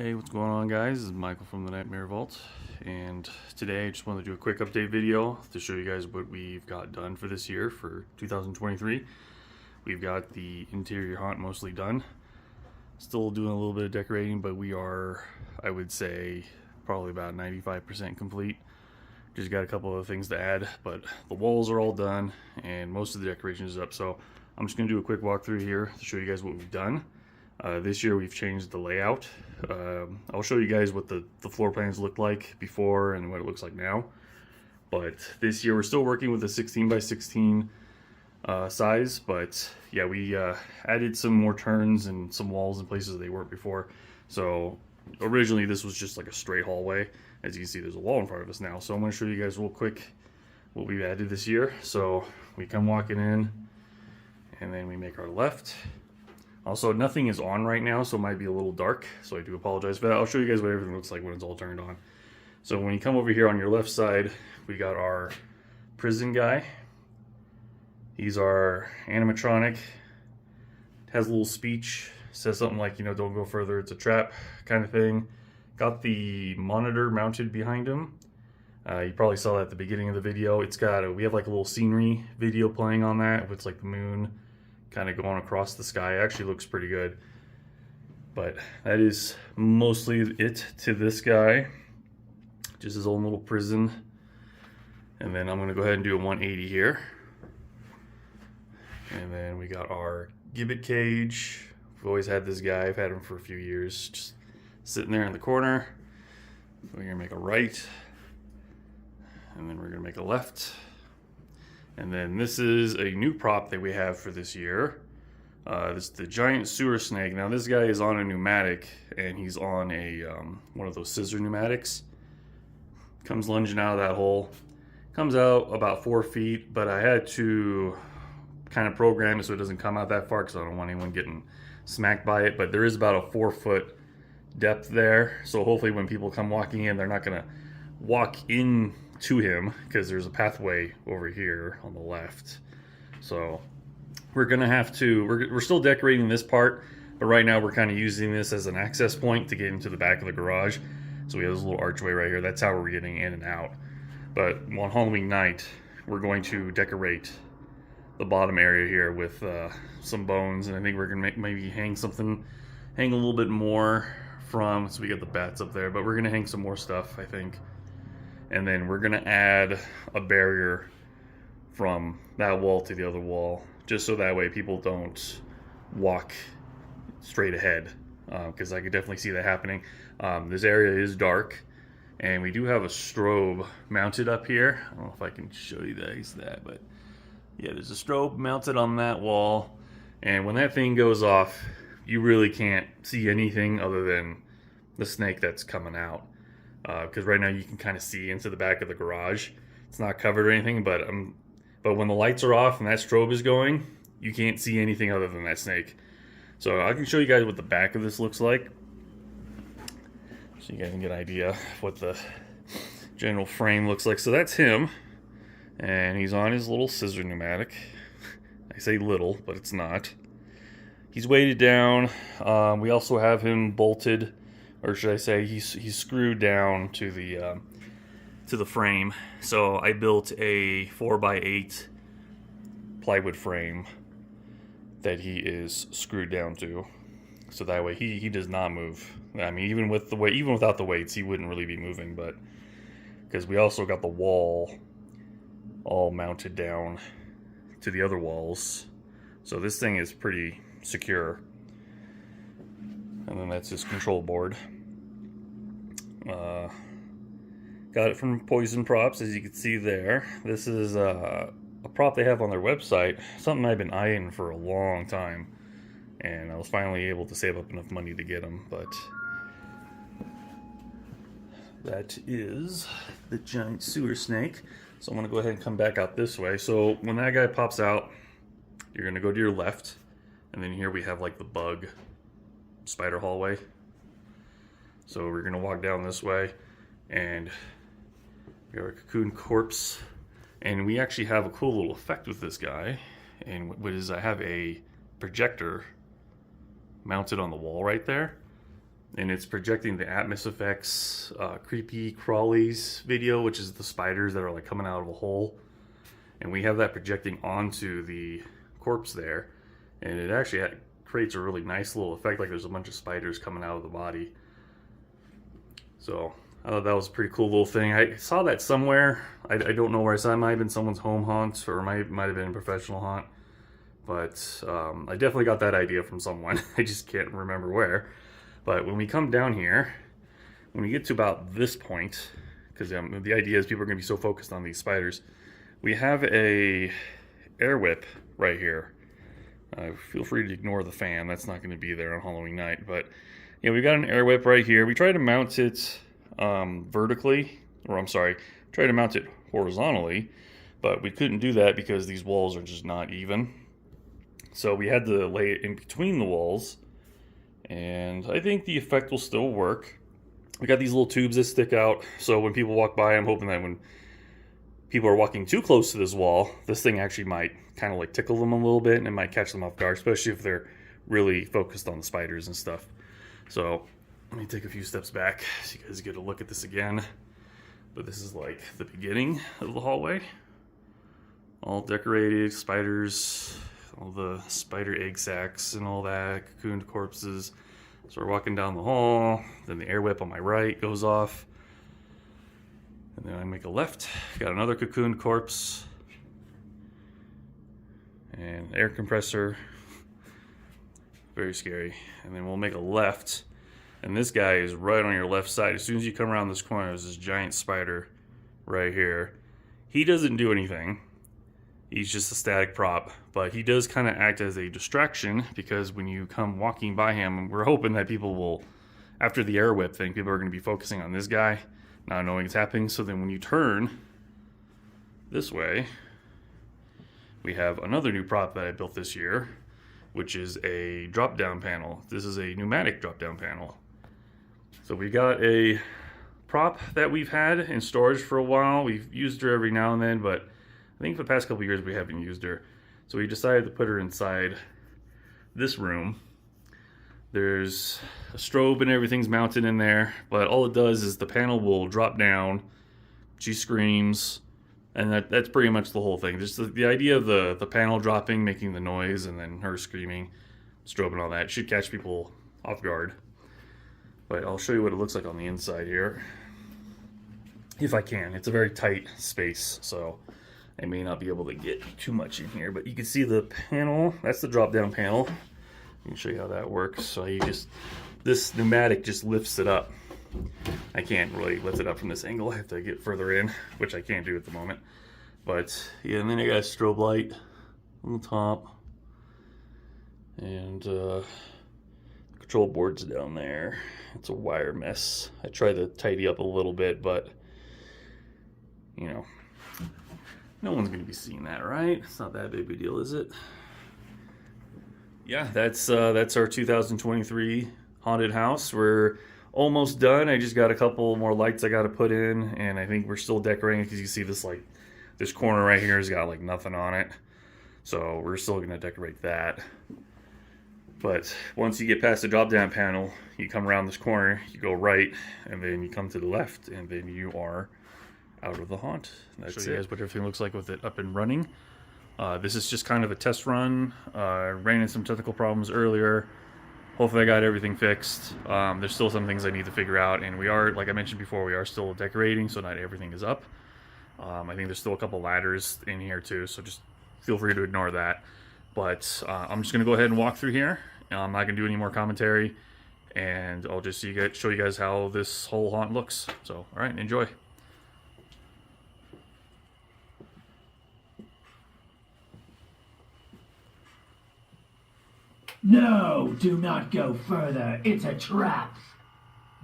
Hey, what's going on, guys? This is Michael from the Nightmare Vault, and today I just wanted to do a quick update video to show you guys what we've got done for this year for 2023. We've got the interior haunt mostly done. Still doing a little bit of decorating, but we are, I would say, probably about 95% complete. Just got a couple of things to add, but the walls are all done and most of the decoration is up. So I'm just going to do a quick walkthrough here to show you guys what we've done. This year we've changed the layout. I'll show you guys what the floor plans looked like before and what it looks like now. But this year we're still working with a 16 by 16 size, but yeah, we added some more turns and some walls in places they weren't before. So originally this was just like a straight hallway. As you can see, there's a wall in front of us now. So I'm going to show you guys real quick what we've added this year. So we come walking in and then we make our left. Also, nothing is on right now, so it might be a little dark, so I do apologize for that. I'll show you guys what everything looks like when it's all turned on. So when you come over here on your left side, we got our prison guy. He's our animatronic. Has a little speech, says something like, you know, don't go further, it's a trap kind of thing. Got the monitor mounted behind him. You probably saw that at the beginning of the video. It's got we have like a little scenery video playing on that. It's like the moon kind of going across the sky. It actually looks pretty good. But that is mostly it to this guy. Just his own little prison. And then I'm going to go ahead and do a 180 here. And then we got our gibbet cage. We've always had this guy. I've had him for a few years. Just sitting there in the corner. We're going to make a right. And then we're going to make a left. And then this is a new prop that we have for this year. This is the giant sewer snake. Now this guy is on a pneumatic, and he's on a one of those scissor pneumatics. Comes lunging out of that hole. Comes out about 4 feet, but I had to kind of program it so it doesn't come out that far because I don't want anyone getting smacked by it. But there is about a 4-foot depth there, so hopefully when people come walking in, they're not gonna walk in to him because there's a pathway over here on the left. So we're gonna have to, we're still decorating this part, but right now we're kind of using this as an access point to get into the back of the garage. So we have this little archway right here. That's how we're getting in and out. But on Halloween night, we're going to decorate the bottom area here with some bones, and I think we're gonna maybe hang a little bit more from, so we got the bats up there, but we're gonna hang some more stuff, I think. And then we're gonna add a barrier from that wall to the other wall, just so that way people don't walk straight ahead, because I could definitely see that happening. This area is dark, and we do have a strobe mounted up here. I don't know if I can show you guys that, but yeah, there's a strobe mounted on that wall, and when that thing goes off, you really can't see anything other than the snake that's coming out. Because right now you can kind of see into the back of the garage. It's not covered or anything, but when the lights are off and that strobe is going, you can't see anything other than that snake. So I can show you guys what the back of this looks like, so you guys can get an idea of what the general frame looks like. So that's him, and he's on his little scissor pneumatic. I say little, but it's not. He's weighted down. We also have him bolted, or should I say he's screwed down to the frame. So I built a 4x8 plywood frame that he is screwed down to, so that way he does not move. I mean, even without the weights, he wouldn't really be moving. But because we also got the wall all mounted down to the other walls, so this thing is pretty secure. And then that's his control board. Got it from Poison Props, as you can see there. This is a prop they have on their website, something I've been eyeing for a long time, and I was finally able to save up enough money to get them. But that is the giant sewer snake. So I'm going to go ahead and come back out this way. So when that guy pops out, you're going to go to your left, and then here we have like the bug spider hallway. So we're going to walk down this way, and we have our cocoon corpse, and we actually have a cool little effect with this guy. And what is, I have a projector mounted on the wall right there, and it's projecting the Atmos Effects Creepy Crawlies video, which is the spiders that are like coming out of a hole. And we have that projecting onto the corpse there, and it actually creates a really nice little effect, like there's a bunch of spiders coming out of the body. So I thought that was a pretty cool little thing. I saw that somewhere. I don't know where I saw it. It might have been someone's home haunt, or might have been a professional haunt. But I definitely got that idea from someone. I just can't remember where. But when we come down here, when we get to about this point, because the idea is people are going to be so focused on these spiders, we have a air whip right here. Feel free to ignore the fan. That's not going to be there on Halloween night. But yeah, we've got an air whip right here. We tried to mount it vertically, or I'm sorry, tried to mount it horizontally, but we couldn't do that because these walls are just not even. So we had to lay it in between the walls, and I think the effect will still work. We got these little tubes that stick out, so when people walk by, I'm hoping that when people are walking too close to this wall, this thing actually might kind of like tickle them a little bit, and it might catch them off guard, especially if they're really focused on the spiders and stuff. So let me take a few steps back so you guys get a look at this again. But this is like the beginning of the hallway. All decorated, spiders, all the spider egg sacs and all that, cocooned corpses. So we're walking down the hall, then the air whip on my right goes off. And then I make a left, got another cocooned corpse. And air compressor, very scary. And then we'll make a left, and this guy is right on your left side. As soon as you come around this corner, there's this giant spider right here. He doesn't do anything. He's just a static prop, but he does kind of act as a distraction, because when you come walking by him, we're hoping that people will, after the air whip thing, people are going to be focusing on this guy, not knowing it's happening. So then when you turn this way, we have another new prop that I built this year, which is a drop-down panel. This is a pneumatic drop-down panel. So we got a prop that we've had in storage for a while. We've used her every now and then, but I think for the past couple years we haven't used her. So we decided to put her inside this room. There's a strobe and everything's mounted in there, but all it does is the panel will drop down, she screams, and that's pretty much the whole thing. Just the idea of the panel dropping, making the noise, and then her screaming, strobe and all that should catch people off guard. But I'll show you what it looks like on the inside here, if I can. It's a very tight space, so I may not be able to get too much in here. But you can see the panel. That's the drop-down panel. Let me show you how that works. So this pneumatic just lifts it up. I can't really lift it up from this angle. I have to get further in, which I can't do at the moment. But yeah, and then I got a strobe light on the top, and control board's down there. It's a wire mess. I tried to tidy up a little bit, but you know, no one's gonna be seeing that, right? It's not that big of a deal, is it? Yeah, that's our 2023 haunted house. We're almost done. I just got a couple more lights I got to put in, and I think we're still decorating, because you see this, like, this corner right here has got like nothing on it, so we're still gonna decorate that. But once you get past the drop down panel, you come around this corner, you go right, and then you come to the left, and then you are out of the haunt. That's it. Show you guys what everything looks like with it up and running. This is just kind of a test run. Ran into some technical problems earlier. Hopefully I got everything fixed. There's still some things I need to figure out, and we are, like I mentioned before, we are still decorating, so not everything is up. I think there's still a couple ladders in here too, so just feel free to ignore that. But I'm just gonna go ahead and walk through here. I'm not gonna do any more commentary, and I'll just show you guys how this whole haunt looks. So, all right, enjoy. No, do not go further. It's a trap.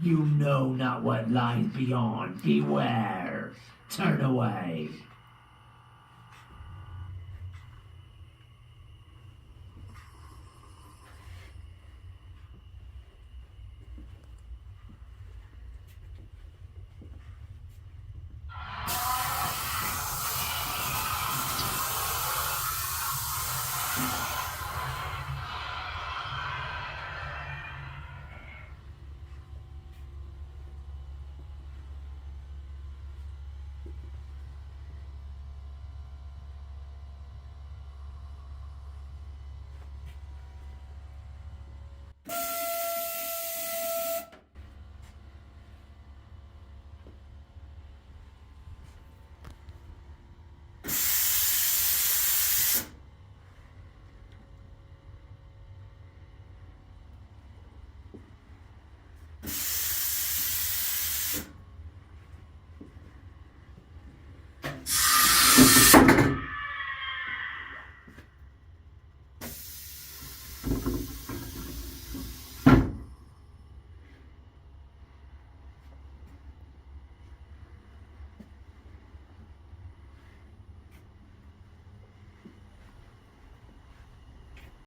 You know not what lies beyond. Beware. Turn away.